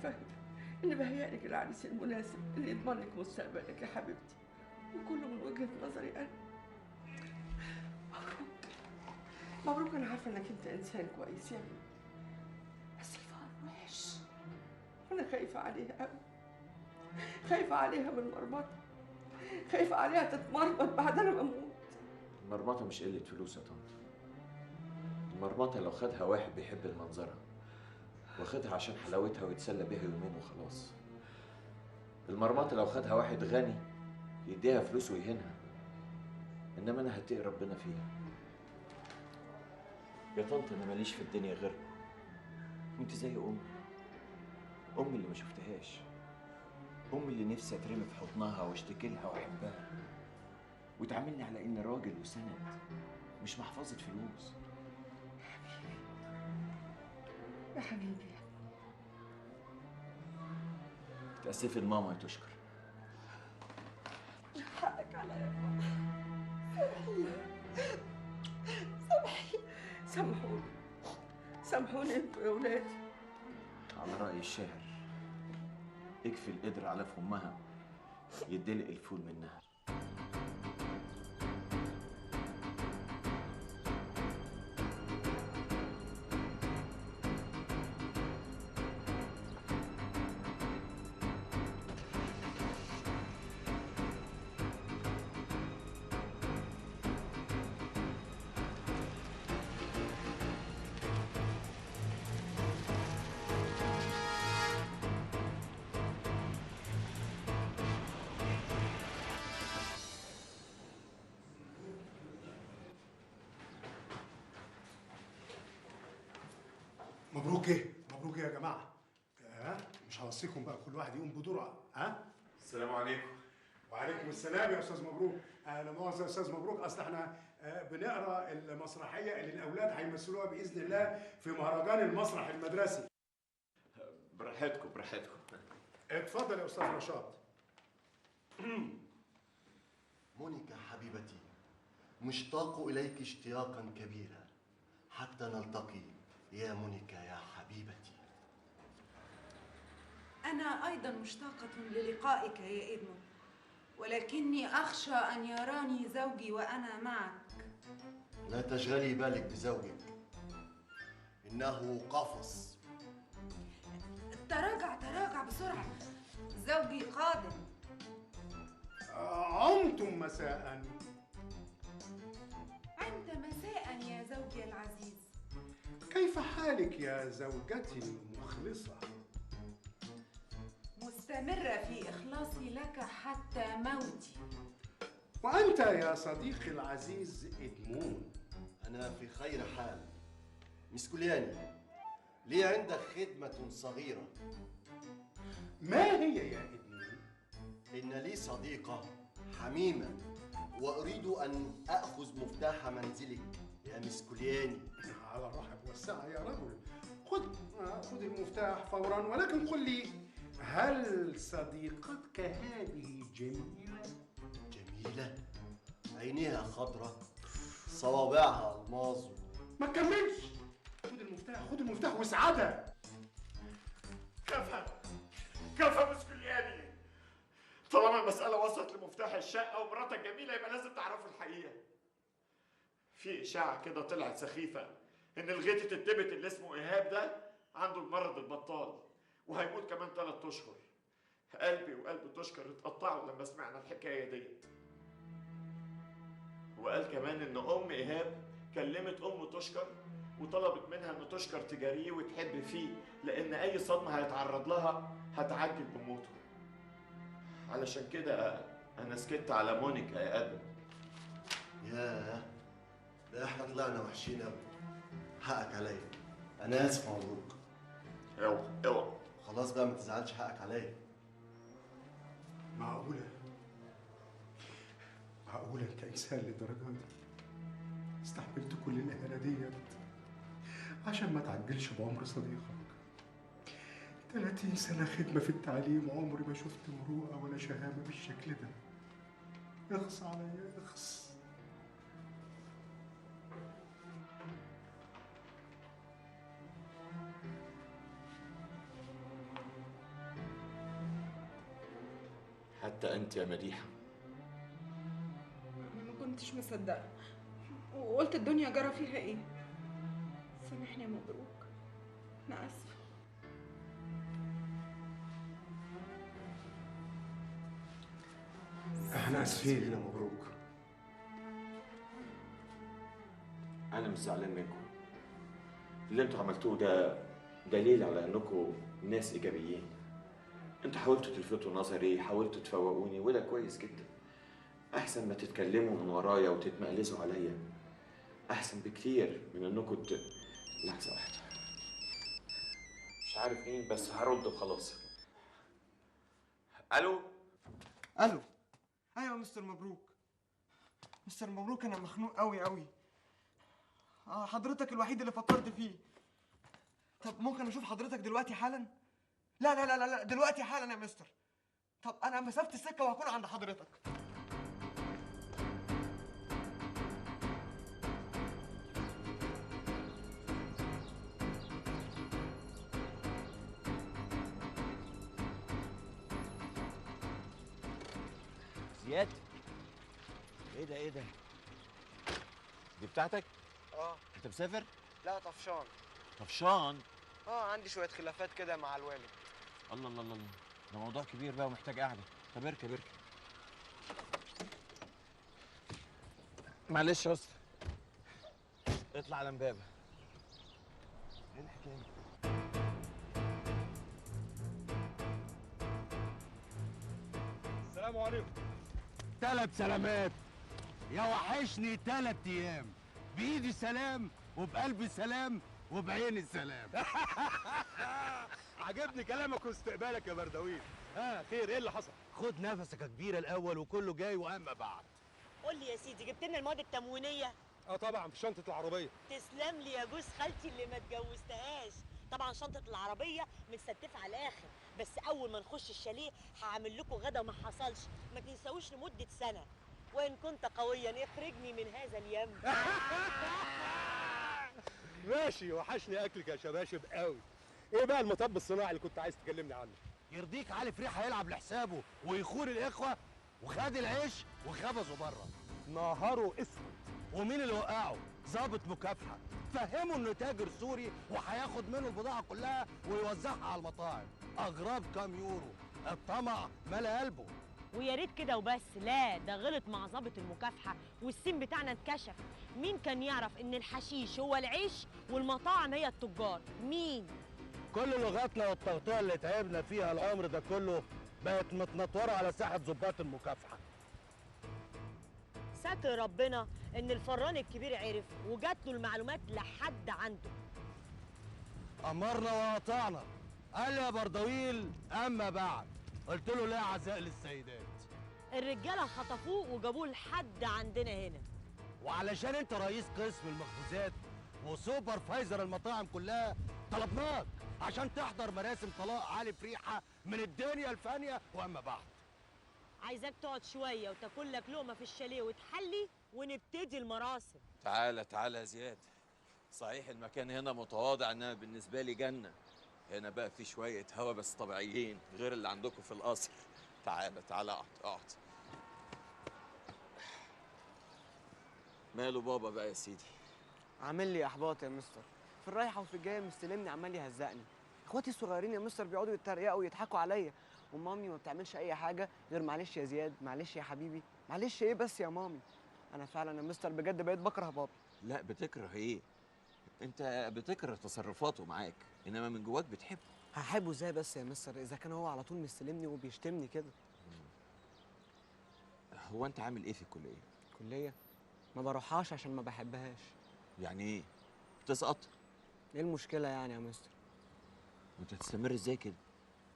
فاهمة إن بهيألك العريس المناسب اللي يضمن لك مستقبلك يا حبيبتي، وكله من وجهة نظري أنا. مبروك مبروك، أنا عارفة إنك أنت إنسان كويس يا ابني، بس الفار وحش، وأنا خايفة عليها أوي، خايفة عليها من المرمطة، خايفة عليها تتمرمط بعد أنا ما أموت. المرمطة مش قلة فلوس يا طنط. المرمطة لو خدها واحد بيحب المنظرة واخدها عشان حلاوتها ويتسلى بيها يومين وخلاص. المرمطة لو خدها واحد غني يديها فلوس ويهينها، انما انا هتقي ربنا فيها. يا طنط انا ماليش في الدنيا غيركم، انت زي امي اللي ما شفتهاش، امي اللي نفسي اترمي في حضنها واشتكي لها واحبها وتعاملني على اني راجل وسند، مش محفظة فلوس. يا حبيبي تأسفي لماما يا تشكر. حقك عليا يا ماما، سامحيني سامحوني سامحوني انتوا يا ولادي. على رأي الشاعر، اكفي القدر على فمها يدلق الفول منها. مبروك ايه؟ مبروك ايه يا جماعه؟ مش هوصيكم بقى كل واحد يقوم بدوره. السلام عليكم. وعليكم السلام يا استاذ مبروك. لا مؤاخذه يا استاذ مبروك، اصل احنا بنقرا المسرحيه اللي الاولاد هيمثلوها باذن الله في مهرجان المسرح المدرسي. براحتكم براحتكم. اتفضل يا استاذ رشاد. مونيكا حبيبتي، مشتاق إليك اشتياقا كبيرا، حتى نلتقي يا مونيكا يا حبيبتي. أنا أيضا مشتاقة للقائك يا إدمون، ولكني أخشى أن يراني زوجي وأنا معك. لا تشغلي بالك بزوجك، إنه قفص. تراجع بسرعة، زوجي قادم. عمتم مساء. عند مساء يا زوجي العزيز. كيف حالك يا زوجتي المخلصة؟ مستمرة في إخلاصي لك حتى موتي. وأنت يا صديقي العزيز إدمون؟ أنا في خير حال. مسكولياني، لي عندك خدمة صغيرة. ما هي يا إدمون؟ إن لي صديقة حميمة وأريد أن أخذ مفتاح منزلك يا مسكولياني. على الرحب والسعة يا رجل، خذ المفتاح فورا، ولكن قل لي، هل صديقتك هذه جميلة؟ جميلة؟ عينيها خضرة، صوابعها ألماظ. ما تكملش، خذ المفتاح واسعدها. كفى مسكولياني، طالما المسألة وصلت لمفتاح الشقة ومراتك جميلة يبقى لازم تعرفوا الحقيقة. في إشاعة كده طلعت سخيفة إن الغيتة الدبت اللي اسمه إيهاب ده عنده المرض البطال وهيموت كمان 3 أشهر. قلبي وقلب تشكر اتقطعوا لما سمعنا الحكاية دي. وقال كمان إن أم إيهاب كلمت أم تشكر وطلبت منها إن تشكر تجاريه وتحب فيه، لأن أي صدمة هيتعرض لها هتعجل بموته. علشان كده أنا سكت على مونيكا يا أدم. ياه، ده احنا طلعنا وحشين أوي. حقك عليا، أنا آسف مبروك. اوعى خلاص بقى ما تزعلش، حقك عليا. معقولة أنت إنسان للدرجة دي؟ استحملت كل الإهانة ديت عشان ما تعجلش بعمر صديقك. 30 سنة خدمة في التعليم، عمري ما شفت مروءة ولا شهامة بالشكل ده. اخص عليا، اخص. حتى انت يا مديحه. ما كنتش مصدقة وقلت الدنيا جرى فيها ايه. سامحني يا مبروك، انا اسفة. احنا اسفين يا مبروك. انا مش زعلان منكم. اللي انتوا عملتوه ده دليل على انكم ناس ايجابيين. انتوا حاولتوا تلفتوا نظري، حاولتوا تفوقوني، وده كويس جدا. احسن ما تتكلموا من ورايا وتتمقلزوا عليا. احسن بكتير من انكم لحظه واحده. مش عارف مين بس هرد وخلاص. الو. الو. ايوه مستر مبروك. مستر مبروك انا مخنوق قوي قوي. حضرتك الوحيد اللي فكرت فيه. طب ممكن اشوف حضرتك دلوقتي حالا؟ لا لا لا لا لا، دلوقتي حالا يا مستر. طب انا مسافة السكة وهكون عند حضرتك. زياد، ايه ده؟ دي بتاعتك؟ انت مسافر؟ لا طفشان. طفشان؟ عندي شوية خلافات كده مع الوالد. الله الله الله، ده موضوع كبير بقى ومحتاج قعده. طب اركب. معلش يا اسطى، اطلع على امبابه. ايه الحكايه؟ السلام عليكم. 3 سلامات. يا وحشني 3 ايام. بايدي سلام وبقلبي سلام وبعيني سلام. عجبني كلامك واستقبالك يا بردويل. خير، ايه اللي حصل؟ خد نفسك يا كبير الاول وكله جاي واما بعد. قول لي يا سيدي، جبت لنا المواد التموينيه؟ طبعا في شنطه العربيه. تسلم لي يا جوز خالتي اللي ما اتجوزتهاش. طبعا شنطه العربيه متستفه على الاخر، بس اول ما نخش الشاليه هعمل لكم غدا ما حصلش، ما تنساوش لمده سنه. وان كنت قويا اخرجني من هذا اليم. ماشي، وحشني اكلك يا شباشب قوي. ايه بقى المطب الصناعي اللي كنت عايز تكلمني عنه؟ يرضيك علي فريح هيلعب لحسابه ويخون الاخوه وخد العيش وخبزه بره. نهاره اسود. ومين اللي وقعه؟ ظابط مكافحه. فهمه انه تاجر سوري وهياخد منه البضاعه كلها ويوزعها على المطاعم. اغراب كام يورو. الطمع ملا قلبه. ويا ريت كده وبس، لا ده غلط مع ضابط المكافحه والسين بتاعنا اتكشف. مين كان يعرف ان الحشيش هو العيش والمطاعم هي التجار؟ مين؟ كل لغاتنا والتغطيه اللي تعبنا فيها العمر ده كله بقت متنطوره على ساحه ضباط المكافحه. ستر ربنا ان الفران الكبير عرف وجات له المعلومات لحد عنده. امرنا واطعنا. قال لي يا بردويل اما بعد. قلت له لا عزاء للسيدات. الرجاله خطفوه وجابوه لحد عندنا هنا. وعلشان انت رئيس قسم المخبوزات وسوبرفايزر المطاعم كلها طلبناك عشان تحضر مراسم طلاق علي فريحه من الدنيا الفانيه واما بعد. عايزاك تقعد شويه وتاكل لك لقمه في الشاليه وتحلي ونبتدي المراسم. تعالى يا زياد. صحيح المكان هنا متواضع، انما بالنسبه لي جنه. هنا بقى في شويه هوا بس طبيعيين غير اللي عندكم في القصر. تعالى اقعد. ماله بابا بقى يا سيدي؟ عامل لي احباط يا مستر. في الرايحه وفي الجايه مستلمني عمال يهزقني. اخواتي الصغيرين يا مستر بيقعدوا يتريقوا ويضحكوا عليا، ومامي ما بتعملش اي حاجه غير معلش يا زياد، معلش يا حبيبي، معلش ايه بس يا مامي. انا فعلا يا مستر بجد بقيت بكره بابا. لا بتكره ايه؟ انت بتكره تصرفاته معاك، انما من جواك بتحبه. هحبه ازاي بس يا مستر اذا كان هو على طول مستلمني وبيشتمني كده؟ هو انت عامل ايه في الكليه؟ كليه؟ ما بروحهاش عشان ما بحبهاش. يعني ايه؟ بتسقط؟ ايه المشكله يعني يا مستر؟ وانت هتستمر ازاي كده؟